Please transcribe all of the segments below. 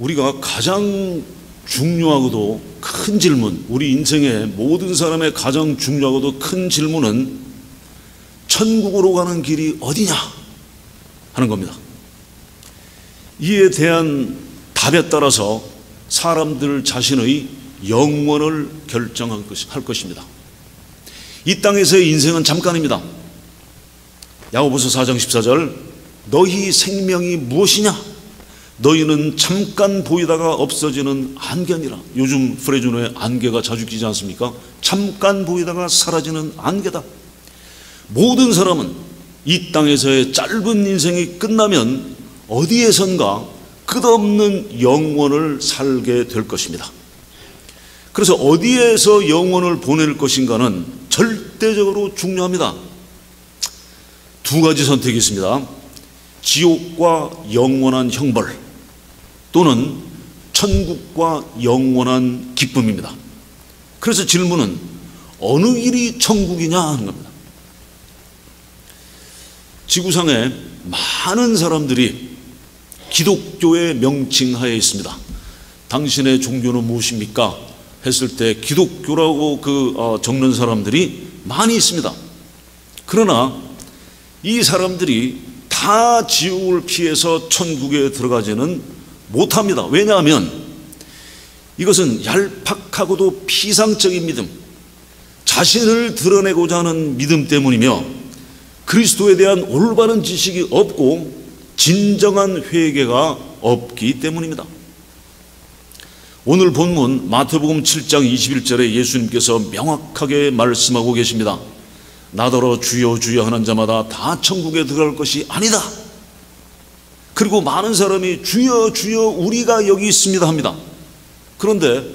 우리가 가장 중요하고도 큰 질문, 우리 인생의 모든 사람의 가장 중요하고도 큰 질문은 천국으로 가는 길이 어디냐 하는 겁니다. 이에 대한 답에 따라서 사람들 자신의 영원을 결정할 것입니다. 이 땅에서의 인생은 잠깐입니다. 야고보서 4장 14절, 너희 생명이 무엇이냐? 너희는 잠깐 보이다가 없어지는 안개니라. 요즘 프레즈노의 안개가 자주 끼지 않습니까? 잠깐 보이다가 사라지는 안개다. 모든 사람은 이 땅에서의 짧은 인생이 끝나면 어디에선가 끝없는 영원을 살게 될 것입니다. 그래서 어디에서 영원을 보낼 것인가는 절대적으로 중요합니다. 두 가지 선택이 있습니다. 지옥과 영원한 형벌 또는 천국과 영원한 기쁨입니다. 그래서 질문은 어느 길이 천국이냐 하는 겁니다. 지구상에 많은 사람들이 기독교의 명칭하에 있습니다. 당신의 종교는 무엇입니까? 했을 때 기독교라고 적는 사람들이 많이 있습니다. 그러나 이 사람들이 다 지옥을 피해서 천국에 들어가지는 못합니다. 왜냐하면 이것은 얄팍하고도 피상적인 믿음, 자신을 드러내고자 하는 믿음 때문이며 그리스도에 대한 올바른 지식이 없고 진정한 회개가 없기 때문입니다. 오늘 본문 마태복음 7장 21절에 예수님께서 명확하게 말씀하고 계십니다. 나더러 주여 주여 하는 자마다 다 천국에 들어갈 것이 아니다. 그리고 많은 사람이 주여 주여 우리가 여기 있습니다 합니다. 그런데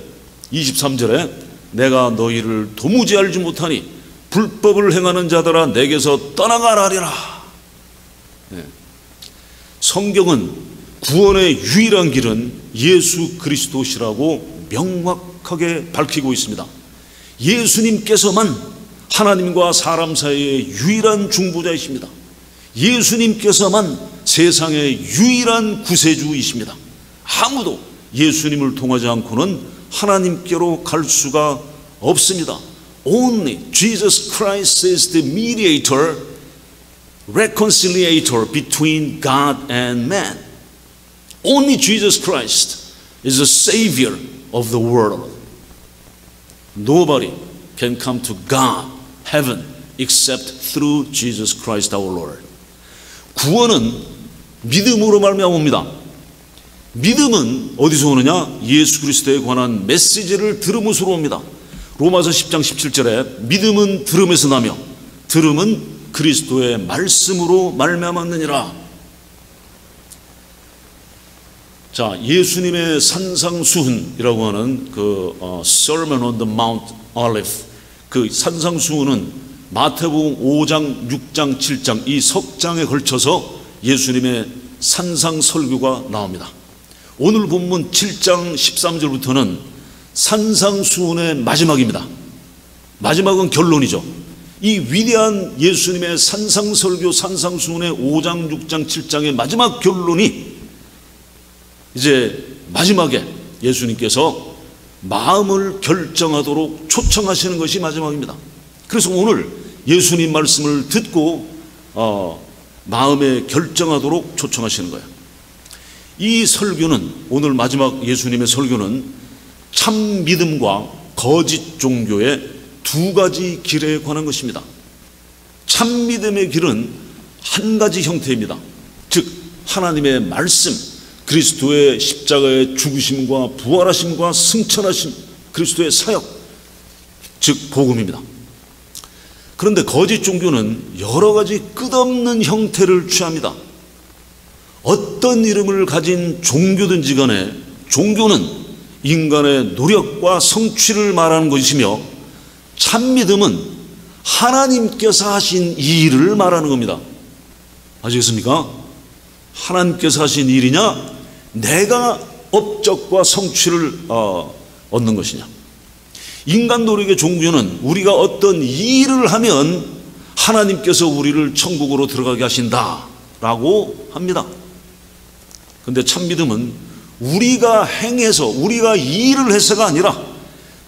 23절에 내가 너희를 도무지 알지 못하니 불법을 행하는 자들아 내게서 떠나가라리라. 성경은 구원의 유일한 길은 예수 그리스도시라고 명확하게 밝히고 있습니다. 예수님께서만 하나님과 사람 사이의 유일한 중보자이십니다. 예수님께서만 세상의 유일한 구세주이십니다. 아무도 예수님을 통하지 않고는 하나님께로 갈 수가 없습니다. Only Jesus Christ is the mediator, reconciliator between God and man. Only Jesus Christ is the savior of the world. Nobody can come to God, heaven, except through Jesus Christ our Lord. 구원은 믿음으로 말미암습니다. 믿음은 어디서 오느냐? 예수 그리스도에 관한 메시지를 들음으로 옵니다. 로마서 10장 17절에 믿음은 들음에서 나며 들음은 그리스도의 말씀으로 말미암았느니라. 자, 예수님의 산상수훈이라고 하는 Sermon on the Mount Olive, 그 산상수훈은 마태복음 5장, 6장, 7장 이 석 장에 걸쳐서 예수님의 산상설교가 나옵니다. 오늘 본문 7장 13절부터는 산상수훈의 마지막입니다. 마지막은 결론이죠. 이 위대한 예수님의 산상설교 산상수훈의 5장, 6장, 7장의 마지막 결론이 이제 마지막에 예수님께서 마음을 결정하도록 초청하시는 것이 마지막입니다. 그래서 오늘 예수님 말씀을 듣고 마음에 결정하도록 초청하시는 거예요. 이 설교는, 오늘 마지막 예수님의 설교는 참 믿음과 거짓 종교의 두 가지 길에 관한 것입니다. 참 믿음의 길은 한 가지 형태입니다. 즉 하나님의 말씀, 그리스도의 십자가의 죽으심과 부활하심과 승천하심, 그리스도의 사역, 즉 복음입니다. 그런데 거짓 종교는 여러 가지 끝없는 형태를 취합니다. 어떤 이름을 가진 종교든지 간에 종교는 인간의 노력과 성취를 말하는 것이며 참 믿음은 하나님께서 하신 이 일을 말하는 겁니다. 아시겠습니까? 하나님께서 하신 일이냐, 내가 업적과 성취를 얻는 것이냐. 인간 노력의 종교는 우리가 어떤 일을 하면 하나님께서 우리를 천국으로 들어가게 하신다라고 합니다. 그런데 참 믿음은 우리가 행해서 우리가 일을 해서가 아니라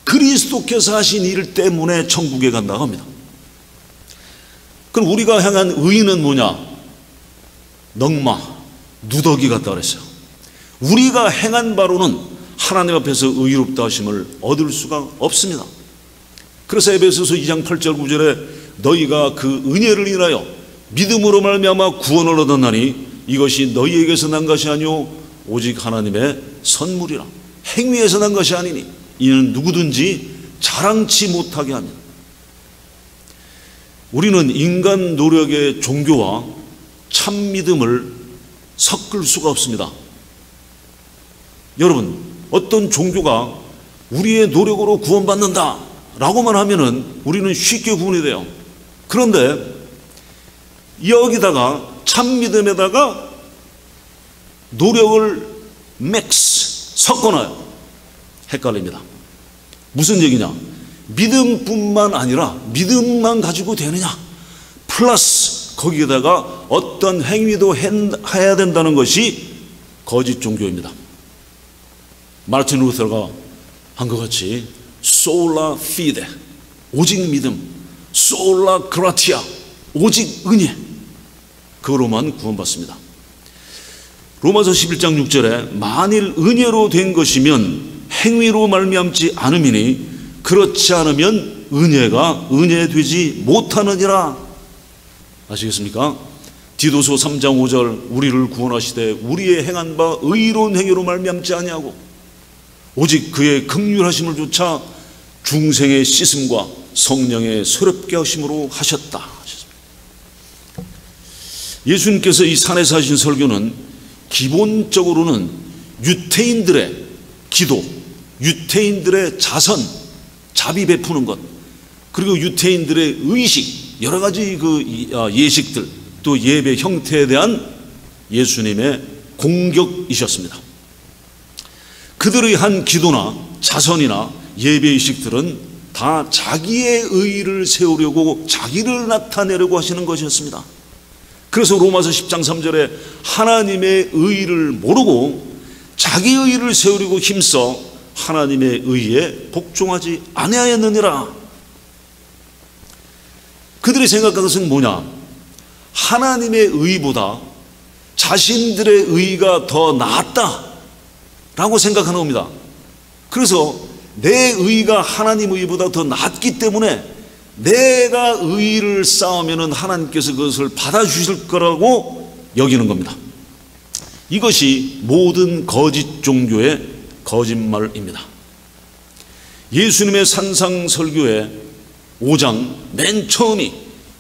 그리스도께서 하신 일 때문에 천국에 간다고 합니다. 그럼 우리가 행한 의는 뭐냐? 넝마, 누더기 같다 그랬어요. 우리가 행한 바로는 하나님 앞에서 의롭다 하심을 얻을 수가 없습니다. 그래서 에베소서 2장 8절 9절에 너희가 그 은혜를 인하여 믿음으로 말미암아 구원을 얻었나니 이것이 너희에게서 난 것이 아니오 오직 하나님의 선물이라. 행위에서 난 것이 아니니 이는 누구든지 자랑치 못하게 합니다. 우리는 인간 노력의 종교와 참 믿음을 섞을 수가 없습니다. 여러분, 어떤 종교가 우리의 노력으로 구원받는다 라고만 하면은 우리는 쉽게 구원이 돼요. 그런데 여기다가 참 믿음에다가 노력을 맥스 섞어놔요. 헷갈립니다. 무슨 얘기냐? 믿음뿐만 아니라 믿음만 가지고 되느냐? 플러스 거기에다가 어떤 행위도 해야 된다는 것이 거짓 종교입니다. 마르틴 루터가 한 것 같이 솔라 피데 오직 믿음, 솔라 그라티아 오직 은혜, 그거로만 구원받습니다. 로마서 11장 6절에 만일 은혜로 된 것이면 행위로 말미암지 않음이니 그렇지 않으면 은혜가 은혜되지 못하느니라. 아시겠습니까? 디도서 3장 5절 우리를 구원하시되 우리의 행한 바 의로운 행위로 말미암지 아니하고 오직 그의 긍휼하심을 조차 중생의 씻음과 성령의 새롭게 하심으로 하셨다. 예수님께서 이 산에서 하신 설교는 기본적으로는 유태인들의 기도, 유태인들의 자선, 자비 베푸는 것, 그리고 유태인들의 의식, 여러 가지 그 예식들, 또 예배 형태에 대한 예수님의 공격이셨습니다. 그들의 한 기도나 자선이나 예배 의식들은 다 자기의 의의를 세우려고 자기를 나타내려고 하시는 것이었습니다. 그래서 로마서 10장 3절에 하나님의 의의를 모르고 자기의 의의를 세우려고 힘써 하나님의 의의에 복종하지 아니하였느니라. 그들이 생각한 것은 뭐냐? 하나님의 의의보다 자신들의 의의가 더 낫다라고 생각하는 겁니다. 그래서 내 의의가 하나님 의의보다 더 낫기 때문에 내가 의의를 쌓으면 하나님께서 그것을 받아주실 거라고 여기는 겁니다. 이것이 모든 거짓 종교의 거짓말입니다. 예수님의 산상설교의 5장 맨 처음이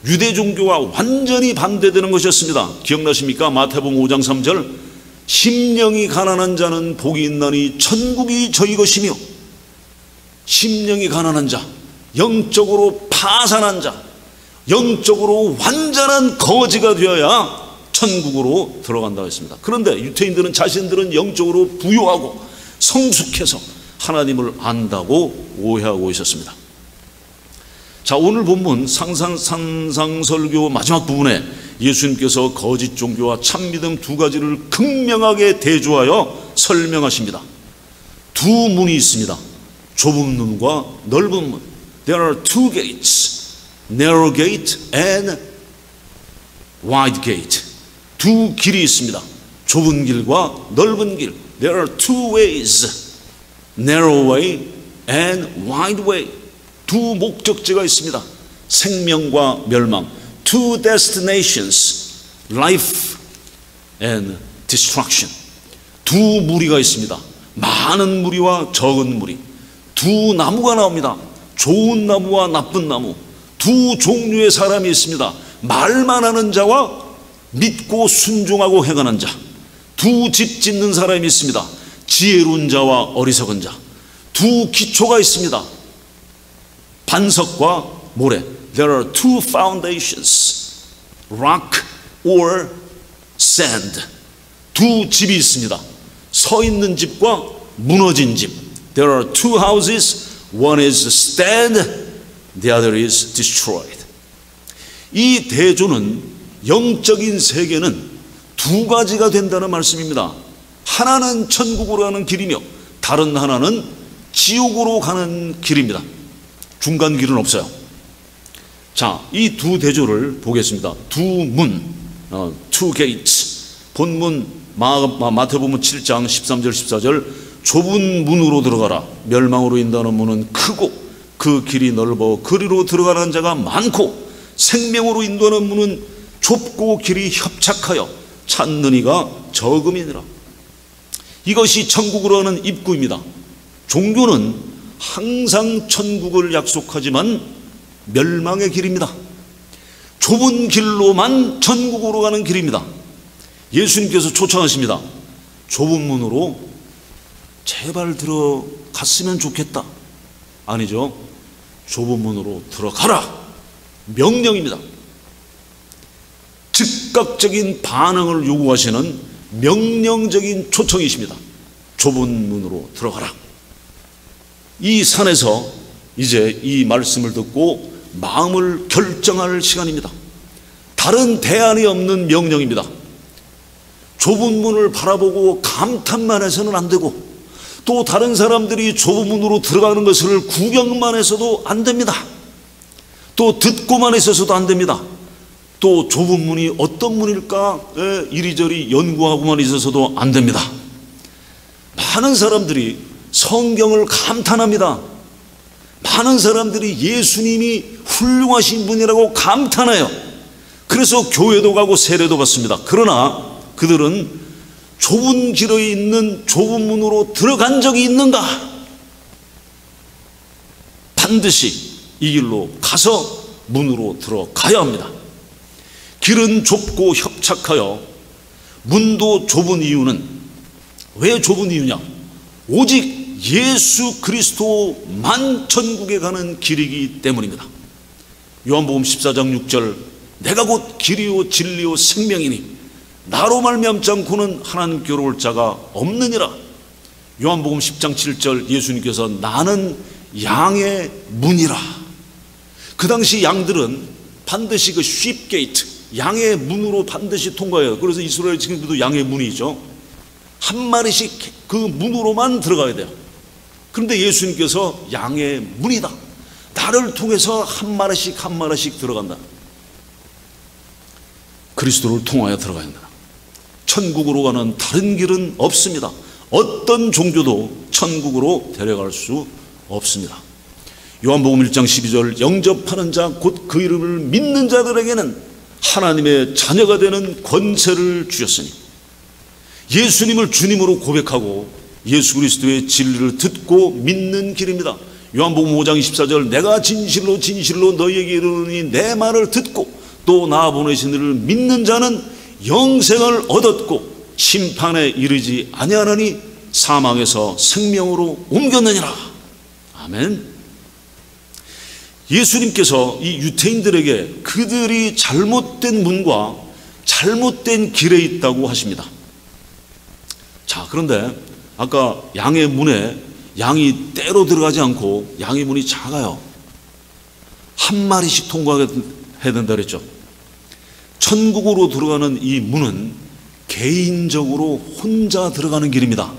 유대 종교와 완전히 반대되는 것이었습니다. 기억나십니까? 마태복음 5장 3절 심령이 가난한 자는 복이 있나니 천국이 저희 것이며, 심령이 가난한 자, 영적으로 파산한 자, 영적으로 완전한 거지가 되어야 천국으로 들어간다고 했습니다. 그런데 유태인들은 자신들은 영적으로 부유하고 성숙해서 하나님을 안다고 오해하고 있었습니다. 자, 오늘 본문 산상설교 마지막 부분에 예수님께서 거짓 종교와 참믿음 두 가지를 극명하게 대조하여 설명하십니다. 두 문이 있습니다. 좁은 문과 넓은 문. There are two gates, narrow gate and wide gate. 두 길이 있습니다. 좁은 길과 넓은 길. There are two ways, narrow way and wide way. 두 목적지가 있습니다. 생명과 멸망. Two destinations, life and destruction. 두 무리가 있습니다. 많은 무리와 적은 무리. 두 나무가 나옵니다. 좋은 나무와 나쁜 나무. 두 종류의 사람이 있습니다. 말만 하는 자와 믿고 순종하고 행하는 자. 두 집 짓는 사람이 있습니다. 지혜로운 자와 어리석은 자. 두 기초가 있습니다. 반석과 모래. There are two foundations, rock or sand. 두 집이 있습니다. 서 있는 집과 무너진 집. There are two houses, one is stand, the other is destroyed. 이 대조는 영적인 세계는 두 가지가 된다는 말씀입니다. 하나는 천국으로 가는 길이며 다른 하나는 지옥으로 가는 길입니다. 중간 길은 없어요. 자, 이 두 대조를 보겠습니다. 두 문, two gates. 본문 마태복음 7장 13절 14절, 좁은 문으로 들어가라. 멸망으로 인도하는 문은 크고 그 길이 넓어 그리로 들어가는 자가 많고, 생명으로 인도하는 문은 좁고 길이 협착하여 찾는 이가 적음이니라. 이것이 천국으로 가는 입구입니다. 종교는 항상 천국을 약속하지만 멸망의 길입니다. 좁은 길로만 천국으로 가는 길입니다. 예수님께서 초청하십니다. 좁은 문으로 제발 들어갔으면 좋겠다. 아니죠. 좁은 문으로 들어가라. 명령입니다. 즉각적인 반응을 요구하시는 명령적인 초청이십니다. 좁은 문으로 들어가라. 이 산에서 이제 이 말씀을 듣고 마음을 결정할 시간입니다. 다른 대안이 없는 명령입니다. 좁은 문을 바라보고 감탄만 해서는 안 되고, 또 다른 사람들이 좁은 문으로 들어가는 것을 구경만 해서도 안 됩니다. 또 듣고만 있어서도 안 됩니다. 또 좁은 문이 어떤 문일까 이리저리 연구하고만 있어서도 안 됩니다. 많은 사람들이 성경을 감탄합니다. 많은 사람들이 예수님이 훌륭하신 분이라고 감탄해요. 그래서 교회도 가고 세례도 받습니다. 그러나 그들은 좁은 길에 있는 좁은 문으로 들어간 적이 있는가? 반드시 이 길로 가서 문으로 들어가야 합니다. 길은 좁고 협착하여 문도 좁은 이유는, 왜 좁은 이유냐? 오직 예수 그리스도만 천국에 가는 길이기 때문입니다. 요한복음 14장 6절, 내가 곧 길이요 진리요 생명이니 나로 말미암지 않고는 하나님께로 올 자가 없느니라. 요한복음 10장 7절, 예수님께서 나는 양의 문이라. 그 당시 양들은 반드시 그 sheep gate, 양의 문으로 반드시 통과해요. 그래서 이스라엘 지금도 양의 문이죠. 한 마리씩 그 문으로만 들어가야 돼요. 그런데 예수님께서 양의 문이다. 나를 통해서 한 마리씩 한 마리씩 들어간다. 그리스도를 통하여 들어가야 한다. 천국으로 가는 다른 길은 없습니다. 어떤 종교도 천국으로 데려갈 수 없습니다. 요한복음 1장 12절, 영접하는 자 곧 그 이름을 믿는 자들에게는 하나님의 자녀가 되는 권세를 주셨으니, 예수님을 주님으로 고백하고 예수 그리스도의 진리를 듣고 믿는 길입니다. 요한복음 5장 24절, 내가 진실로 진실로 너희에게 이르노니 내 말을 듣고 또 나 보내신 이를 믿는 자는 영생을 얻었고 심판에 이르지 아니하나니 사망에서 생명으로 옮겼느니라. 아멘. 예수님께서 이 유태인들에게 그들이 잘못된 문과 잘못된 길에 있다고 하십니다. 자, 그런데 아까 양의 문에 양이 때로 들어가지 않고 양의 문이 작아요. 한 마리씩 통과해야 된다 그랬죠. 천국으로 들어가는 이 문은 개인적으로 혼자 들어가는 길입니다.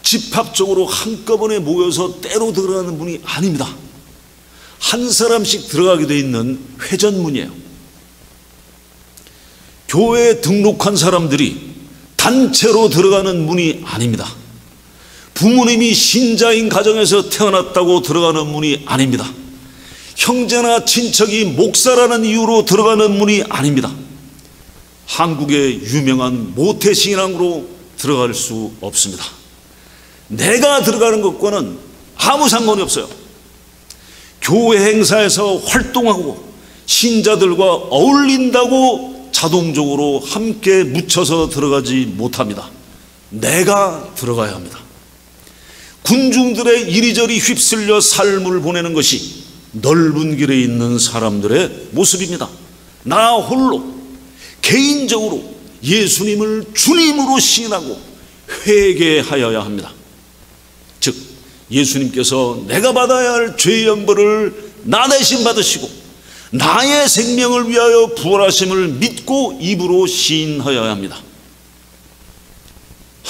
집합적으로 한꺼번에 모여서 때로 들어가는 문이 아닙니다. 한 사람씩 들어가게 돼 있는 회전문이에요. 교회에 등록한 사람들이 단체로 들어가는 문이 아닙니다. 부모님이 신자인 가정에서 태어났다고 들어가는 문이 아닙니다. 형제나 친척이 목사라는 이유로 들어가는 문이 아닙니다. 한국의 유명한 모태신앙으로 들어갈 수 없습니다. 내가 들어가는 것과는 아무 상관이 없어요. 교회 행사에서 활동하고 신자들과 어울린다고 자동적으로 함께 묻혀서 들어가지 못합니다. 내가 들어가야 합니다. 군중들의 이리저리 휩쓸려 삶을 보내는 것이 넓은 길에 있는 사람들의 모습입니다. 나 홀로 개인적으로 예수님을 주님으로 시인하고 회개하여야 합니다. 즉 예수님께서 내가 받아야 할 죄의 연벌을 나 대신 받으시고 나의 생명을 위하여 부활하심을 믿고 입으로 시인하여야 합니다.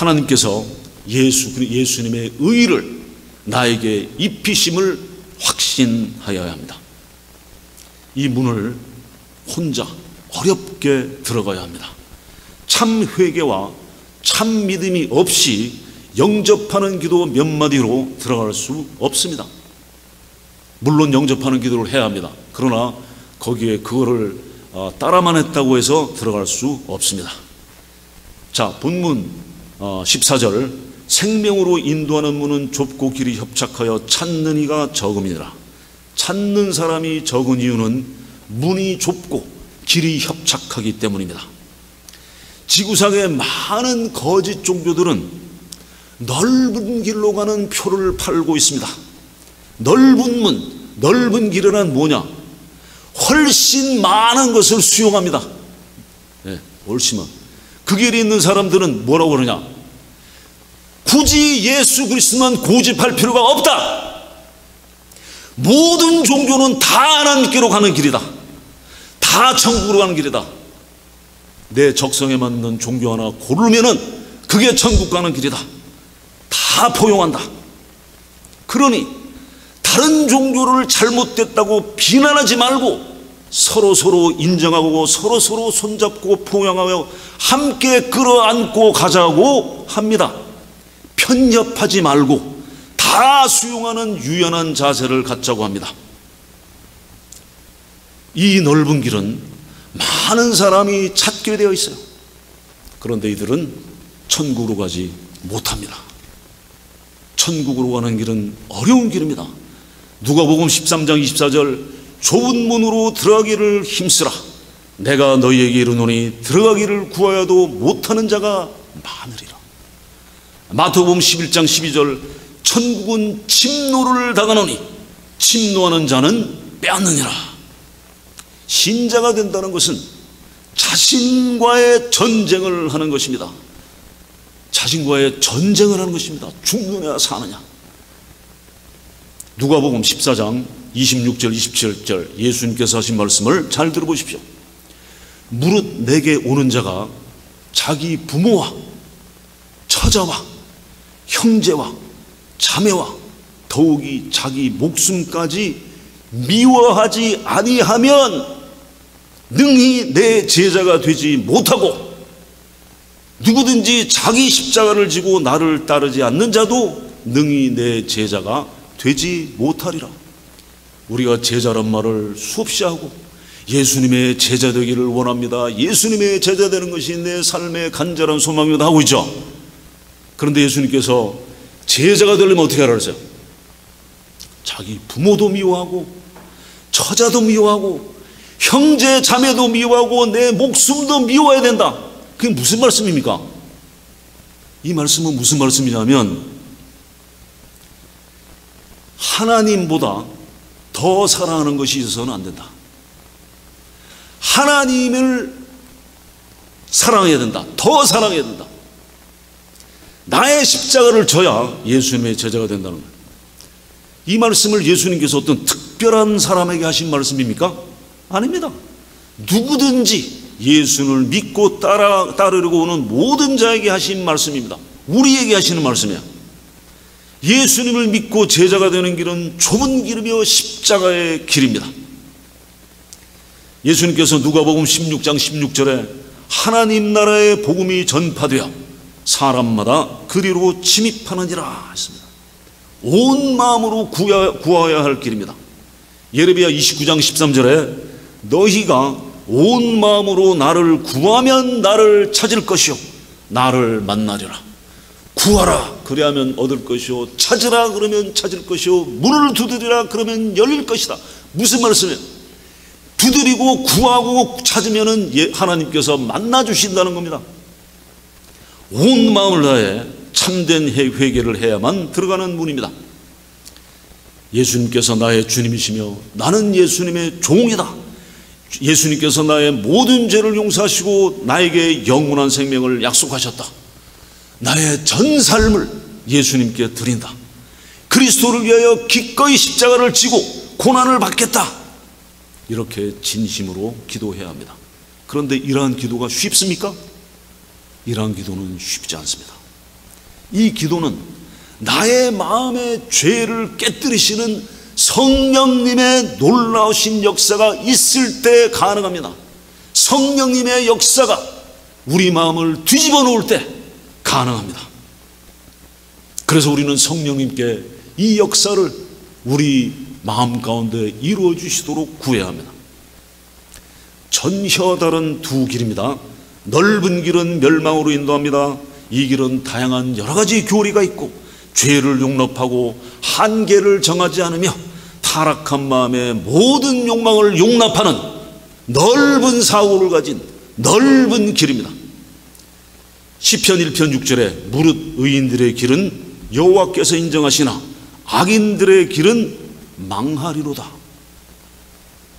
하나님께서 예수님의 의를 나에게 입히심을 확신하여야 합니다. 이 문을 혼자 어렵게 들어가야 합니다. 참 회개와 참 믿음이 없이 영접하는 기도 몇 마디로 들어갈 수 없습니다. 물론 영접하는 기도를 해야 합니다. 그러나 거기에 그거를 따라만 했다고 해서 들어갈 수 없습니다. 자, 본문 14절, 생명으로 인도하는 문은 좁고 길이 협착하여 찾는 이가 적음이니라. 찾는 사람이 적은 이유는 문이 좁고 길이 협착하기 때문입니다. 지구상의 많은 거짓 종교들은 넓은 길로 가는 표를 팔고 있습니다. 넓은 문, 넓은 길이란 뭐냐? 훨씬 많은 것을 수용합니다. 네, 훨씬 많은. 그 길에 있는 사람들은 뭐라고 그러냐? 굳이 예수 그리스도만 고집할 필요가 없다. 모든 종교는 다 하나님께로 가는 길이다. 다 천국으로 가는 길이다. 내 적성에 맞는 종교 하나 고르면은 그게 천국 가는 길이다. 다 포용한다. 그러니 다른 종교를 잘못됐다고 비난하지 말고 서로 인정하고 서로 손잡고 포용하며 함께 끌어안고 가자고 합니다. 편협하지 말고 다 수용하는 유연한 자세를 갖자고 합니다. 이 넓은 길은 많은 사람이 찾게 되어 있어요. 그런데 이들은 천국으로 가지 못합니다. 천국으로 가는 길은 어려운 길입니다. 누가복음 13장 24절, 좁은 문으로 들어가기를 힘쓰라. 내가 너희에게 이르노니 들어가기를 구하여도 못하는 자가 많으리라. 마태복음 11장 12절, 천국은 침노를 당하노니 침노하는 자는 빼앗느니라. 신자가 된다는 것은 자신과의 전쟁을 하는 것입니다. 자신과의 전쟁을 하는 것입니다. 죽느냐 사느냐. 누가복음 14장 26절 27절 예수님께서 하신 말씀을 잘 들어보십시오. 무릇 내게 오는 자가 자기 부모와 처자와 형제와 자매와 더욱이 자기 목숨까지 미워하지 아니하면 능히 내 제자가 되지 못하고, 누구든지 자기 십자가를 지고 나를 따르지 않는 자도 능히 내 제자가 되지 못하리라. 우리가 제자란 말을 수없이 하고 예수님의 제자 되기를 원합니다. 예수님의 제자 되는 것이 내 삶의 간절한 소망이다 하고 있죠. 그런데 예수님께서 제자가 되려면 어떻게 하라 그러세요? 자기 부모도 미워하고 처자도 미워하고 형제 자매도 미워하고 내 목숨도 미워해야 된다. 그게 무슨 말씀입니까? 이 말씀은 무슨 말씀이냐면 하나님보다 더 사랑하는 것이 있어서는 안 된다. 하나님을 사랑해야 된다. 더 사랑해야 된다. 나의 십자가를 져야 예수님의 제자가 된다는 거예요. 이 말씀을 예수님께서 어떤 특별한 사람에게 하신 말씀입니까? 아닙니다. 누구든지 예수를 믿고 따르려고 오는 모든 자에게 하신 말씀입니다. 우리에게 하시는 말씀이에요. 예수님을 믿고 제자가 되는 길은 좁은 길이며 십자가의 길입니다. 예수님께서 누가복음 16장 16절에 하나님 나라의 복음이 전파되어 사람마다 그리로 침입하느니라 했습니다. 온 마음으로 구하여야 할 길입니다. 예레미야 29장 13절에 너희가 온 마음으로 나를 구하면 나를 찾을 것이요 나를 만나리라. 구하라 그리하면 얻을 것이요 찾으라 그러면 찾을 것이요 문을 두드리라 그러면 열릴 것이다. 무슨 말씀이에요? 두드리고 구하고 찾으면 하나님께서 만나 주신다는 겁니다. 온 마음을 다해 참된 회개를 해야만 들어가는 문입니다. 예수님께서 나의 주님이시며 나는 예수님의 종이다. 예수님께서 나의 모든 죄를 용서하시고 나에게 영원한 생명을 약속하셨다. 나의 전 삶을 예수님께 드린다. 그리스도를 위하여 기꺼이 십자가를 지고 고난을 받겠다. 이렇게 진심으로 기도해야 합니다. 그런데 이러한 기도가 쉽습니까? 이러한 기도는 쉽지 않습니다. 이 기도는 나의 마음의 죄를 깨뜨리시는 성령님의 놀라우신 역사가 있을 때 가능합니다. 성령님의 역사가 우리 마음을 뒤집어 놓을 때 가능합니다. 그래서 우리는 성령님께 이 역사를 우리 마음 가운데 이루어 주시도록 구해야 합니다. 전혀 다른 두 길입니다. 넓은 길은 멸망으로 인도합니다. 이 길은 다양한 여러 가지 교리가 있고 죄를 용납하고 한계를 정하지 않으며 타락한 마음의 모든 욕망을 용납하는 넓은 사고를 가진 넓은 길입니다. 시편 1편 6절에 무릇 의인들의 길은 여호와께서 인정하시나 악인들의 길은 망하리로다.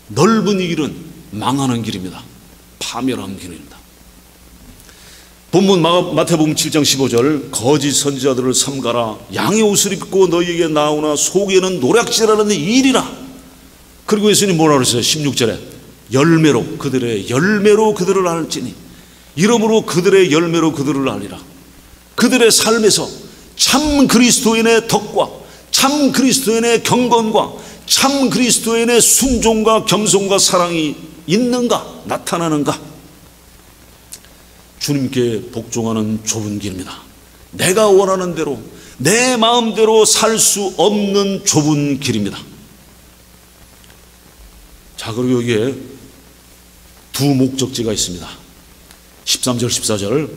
넓은 이 길은 망하는 길입니다. 파멸하는 길입니다. 본문 마태복음 7장 15절 거짓 선지자들을 삼가라. 양의 옷을 입고 너희에게 나오나 속에는 노략질하는 일이라. 그리고 예수님 뭐라 그랬어요? 16절에 열매로 그들의 열매로 그들을 알지니 이러므로 그들의 열매로 그들을 알리라. 그들의 삶에서 참 그리스도인의 덕과 참 그리스도인의 경건과 참 그리스도인의 순종과 겸손과 사랑이 있는가 나타나는가. 주님께 복종하는 좁은 길입니다. 내가 원하는 대로 내 마음대로 살 수 없는 좁은 길입니다. 자, 그리고 여기에 두 목적지가 있습니다. 13절 14절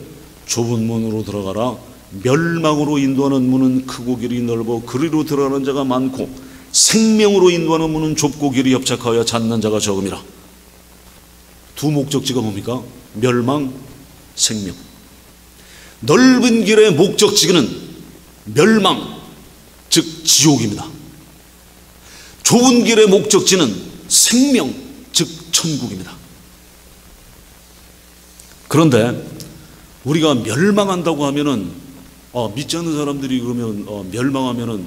좁은 문으로 들어가라. 멸망으로 인도하는 문은 크고 길이 넓어 그리로 들어가는 자가 많고 생명으로 인도하는 문은 좁고 길이 협착하여 찾는 자가 적음이라. 두 목적지가 뭡니까? 멸망, 생명. 넓은 길의 목적지는 멸망, 즉 지옥입니다. 좁은 길의 목적지는 생명, 즉 천국입니다. 그런데 우리가 멸망한다고 하면은 믿지 않는 사람들이 그러면 멸망하면은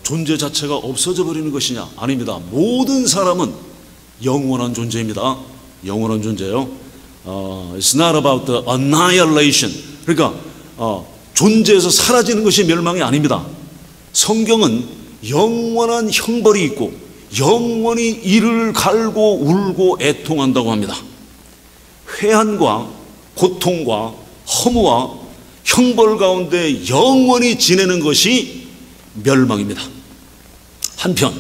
존재 자체가 없어져 버리는 것이냐? 아닙니다. 모든 사람은 영원한 존재입니다. 영원한 존재요. It's not about the annihilation. 그러니까 존재에서 사라지는 것이 멸망이 아닙니다. 성경은 영원한 형벌이 있고 영원히 이를 갈고 울고 애통한다고 합니다. 회한과 고통과 허무와 형벌 가운데 영원히 지내는 것이 멸망입니다. 한편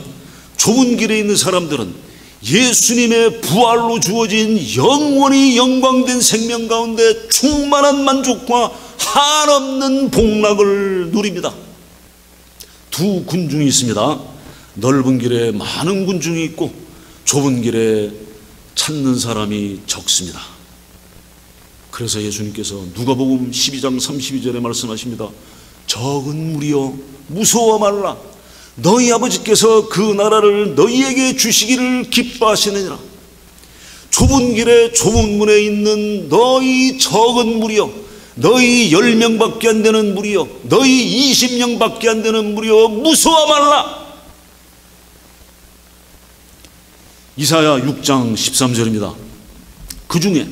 좁은 길에 있는 사람들은 예수님의 부활로 주어진 영원히 영광된 생명 가운데 충만한 만족과 한없는 복락을 누립니다. 두 군중이 있습니다. 넓은 길에 많은 군중이 있고 좁은 길에 찾는 사람이 적습니다. 그래서 예수님께서 누가복음 12장 32절에 말씀하십니다. 적은 무리여 무서워 말라. 너희 아버지께서 그 나라를 너희에게 주시기를 기뻐하시느니라. 좁은 길에 좁은 문에 있는 너희 적은 무리여, 너희 10명밖에 안 되는 무리여, 너희 20명밖에 안 되는 무리여 무서워 말라. 이사야 6장 13절입니다. 그 중에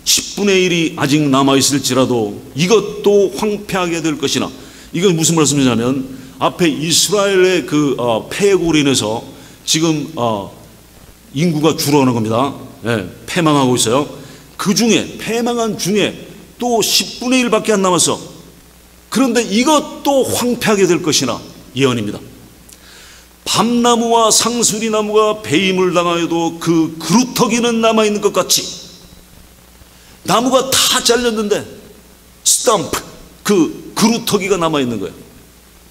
10분의 1이 아직 남아있을지라도 이것도 황폐하게 될 것이나. 이건 무슨 말씀이냐면 앞에 이스라엘의 그 폐역으로 인해서 지금 인구가 줄어가는 겁니다. 네, 패망하고 있어요. 그 중에 패망한 중에 또 10분의 1밖에 안 남았어. 그런데 이것도 황폐하게 될 것이나 예언입니다. 밤나무와 상수리나무가 배임을 당하여도 그 그루터기는 남아있는 것 같이 나무가 다 잘렸는데 스탬프, 그 그루터기가 남아있는 거예요.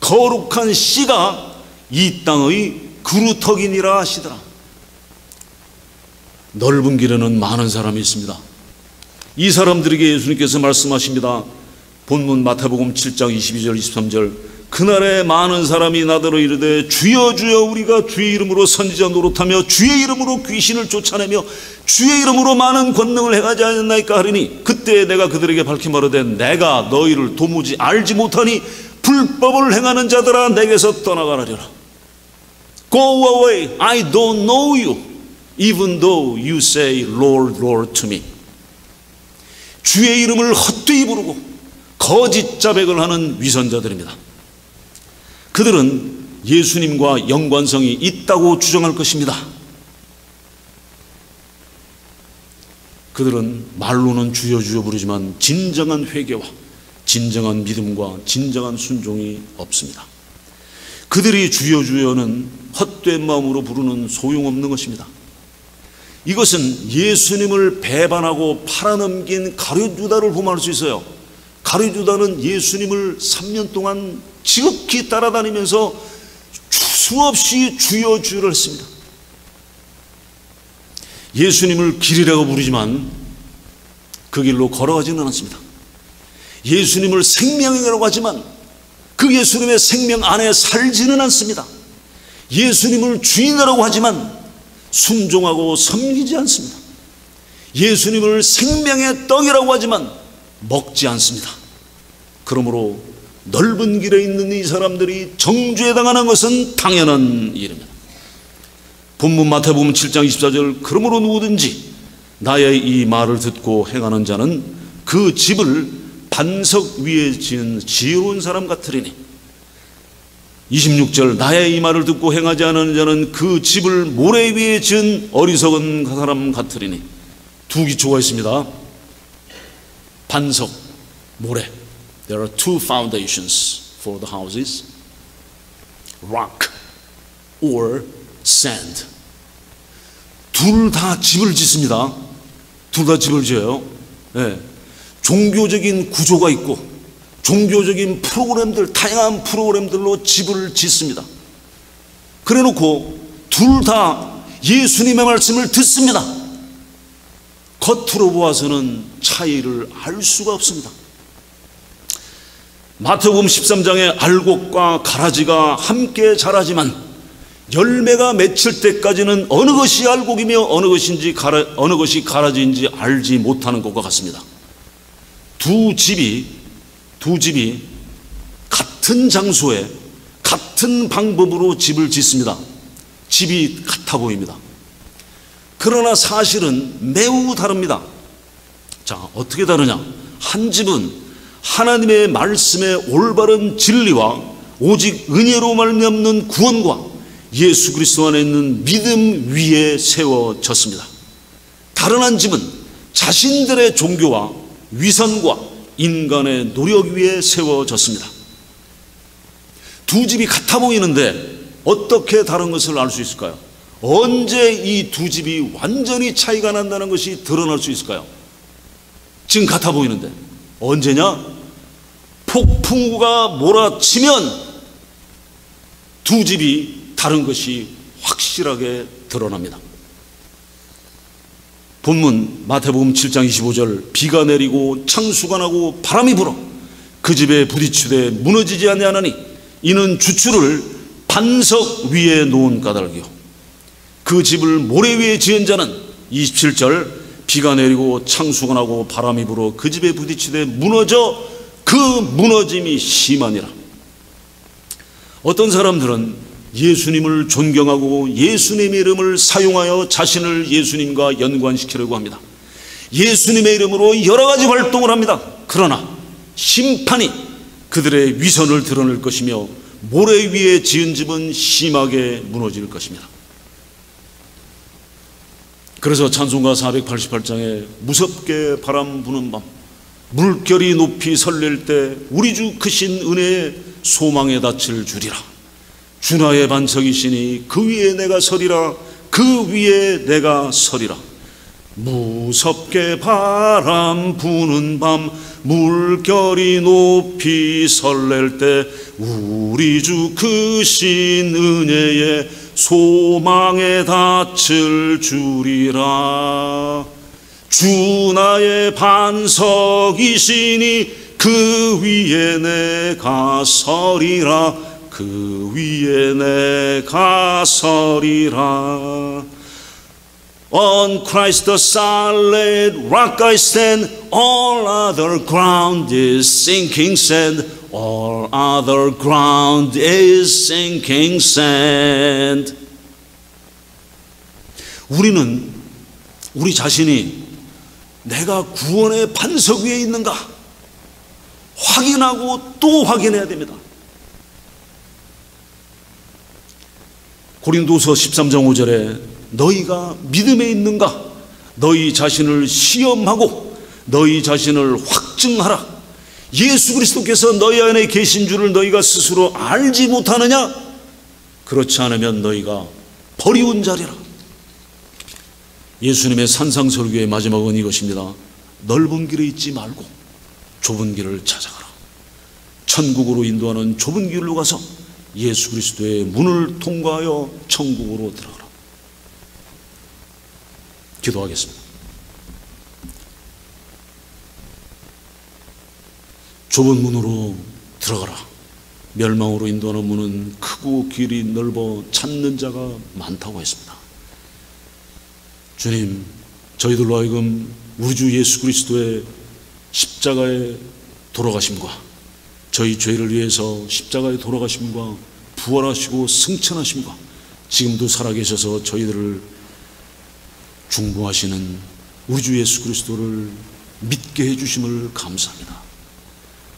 거룩한 씨가 이 땅의 그루터기니라 하시더라. 넓은 길에는 많은 사람이 있습니다. 이 사람들에게 예수님께서 말씀하십니다. 본문 마태복음 7장 22절 23절 그날에 많은 사람이 나더러 이르되 주여 주여 우리가 주의 이름으로 선지자 노릇하며 주의 이름으로 귀신을 쫓아내며 주의 이름으로 많은 권능을 행하지 않았나이까 하리니 그때 내가 그들에게 밝히 말하되 내가 너희를 도무지 알지 못하니 불법을 행하는 자들아 내게서 떠나가라리라. Go away, I don't know you, even though you say Lord, Lord to me. 주의 이름을 헛되이 부르고 거짓 자백을 하는 위선자들입니다. 그들은 예수님과 연관성이 있다고 주장할 것입니다. 그들은 말로는 주여 주여 부르지만 진정한 회개와 진정한 믿음과 진정한 순종이 없습니다. 그들이 주여 주여는 헛된 마음으로 부르는 소용없는 것입니다. 이것은 예수님을 배반하고 팔아넘긴 가룟유다를 보면 알 수 있어요. 가룟유다는 예수님을 3년 동안 지극히 따라다니면서 수없이 주여 주여를 했습니다. 예수님을 길이라고 부르지만 그 길로 걸어가지는 않았습니다. 예수님을 생명이라고 하지만 그 예수님의 생명 안에 살지는 않습니다. 예수님을 주인이라고 하지만 순종하고 섬기지 않습니다. 예수님을 생명의 떡이라고 하지만 먹지 않습니다. 그러므로 넓은 길에 있는 이 사람들이 정죄에 당하는 것은 당연한 일입니다. 본문 마태복음 7장 24절 그러므로 누구든지 나의 이 말을 듣고 행하는 자는 그 집을 반석 위에 지은 지혜로운 사람 같으리니 26절 나의 이 말을 듣고 행하지 않는 자는 그 집을 모래 위에 지은 어리석은 사람 같으리니 두 기초가 있습니다. 반석, 모래. There are two foundations for the houses. Rock or sand. 둘 다 집을 짓습니다. 둘 다 집을 지어요. 네. 종교적인 구조가 있고 종교적인 프로그램들, 다양한 프로그램들로 집을 짓습니다. 그래 놓고 둘 다 예수님의 말씀을 듣습니다. 겉으로 보아서는 차이를 알 수가 없습니다. 마태복음 13장에 알곡과 가라지가 함께 자라지만 열매가 맺힐 때까지는 어느 것이 알곡이며 어느 것이 가라지인지 알지 못하는 것과 같습니다. 두 집이 같은 장소에 같은 방법으로 집을 짓습니다. 집이 같아 보입니다. 그러나 사실은 매우 다릅니다. 자, 어떻게 다르냐? 한 집은 하나님의 말씀의 올바른 진리와 오직 은혜로 말미암는 구원과 예수 그리스도 안에 있는 믿음 위에 세워졌습니다. 다른 한 집은 자신들의 종교와 위선과 인간의 노력 위에 세워졌습니다. 두 집이 같아 보이는데 어떻게 다른 것을 알 수 있을까요? 언제 이 두 집이 완전히 차이가 난다는 것이 드러날 수 있을까요? 지금 같아 보이는데 언제냐? 폭풍우가 몰아치면 두 집이 다른 것이 확실하게 드러납니다. 본문 마태복음 7장 25절 비가 내리고 창수가 나고 바람이 불어 그 집에 부딪히되 무너지지 아니하나니 이는 주추를 반석 위에 놓은 까닭이요 그 집을 모래 위에 지은 자는 27절 비가 내리고 창수가 나고 바람이 불어 그 집에 부딪히되 무너져 그 무너짐이 심하니라. 어떤 사람들은 예수님을 존경하고 예수님의 이름을 사용하여 자신을 예수님과 연관시키려고 합니다. 예수님의 이름으로 여러 가지 활동을 합니다. 그러나 심판이 그들의 위선을 드러낼 것이며 모래 위에 지은 집은 심하게 무너질 것입니다. 그래서 찬송가 488장에 무섭게 바람 부는 밤 물결이 높이 설렐 때 우리 주 크신 은혜에 소망에 닻을 주리라. 주 나의 반석이시니 그 위에 내가 서리라. 그 위에 내가 서리라. 무섭게 바람 부는 밤 물결이 높이 설렐 때 우리 주 크신 은혜에 소망에 닻을 주리라. 주 나의 반석이시니 그 위에 내가 서리라. 그 위에 내가 서리라. On Christ the solid rock I stand. All other ground is sinking sand. All other ground is sinking sand. 우리는 우리 자신이 내가 구원의 반석 위에 있는가 확인하고 또 확인해야 됩니다. 고린도서 13장 5절에 너희가 믿음에 있는가? 너희 자신을 시험하고 너희 자신을 확증하라. 예수 그리스도께서 너희 안에 계신 줄을 너희가 스스로 알지 못하느냐? 그렇지 않으면 너희가 버리운 자리라. 예수님의 산상설교의 마지막은 이것입니다. 넓은 길에 있지 말고 좁은 길을 찾아가라. 천국으로 인도하는 좁은 길로 가서 예수 그리스도의 문을 통과하여 천국으로 들어가라. 기도하겠습니다. 좁은 문으로 들어가라. 멸망으로 인도하는 문은 크고 길이 넓어 찾는 자가 많다고 했습니다. 주님, 저희들로 하여금 우리 주 예수 그리스도의 십자가에 돌아가심과 저희 죄를 위해서 십자가에 돌아가심과 부활하시고 승천하심과 지금도 살아계셔서 저희들을 중보하시는 우리 주 예수 그리스도를 믿게 해주심을 감사합니다.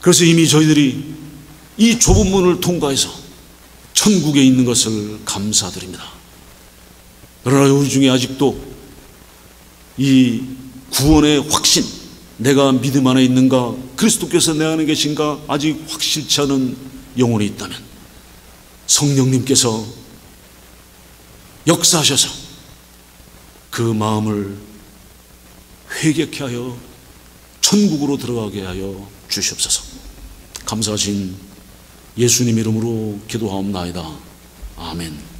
그래서 이미 저희들이 이 좁은 문을 통과해서 천국에 있는 것을 감사드립니다. 그러나 우리 중에 아직도 이 구원의 확신, 내가 믿음 안에 있는가, 그리스도께서 내 안에 계신가 아직 확실치 않은 영혼이 있다면 성령님께서 역사하셔서 그 마음을 회개케 하여 천국으로 들어가게 하여 주시옵소서. 감사하신 예수님 이름으로 기도하옵나이다. 아멘.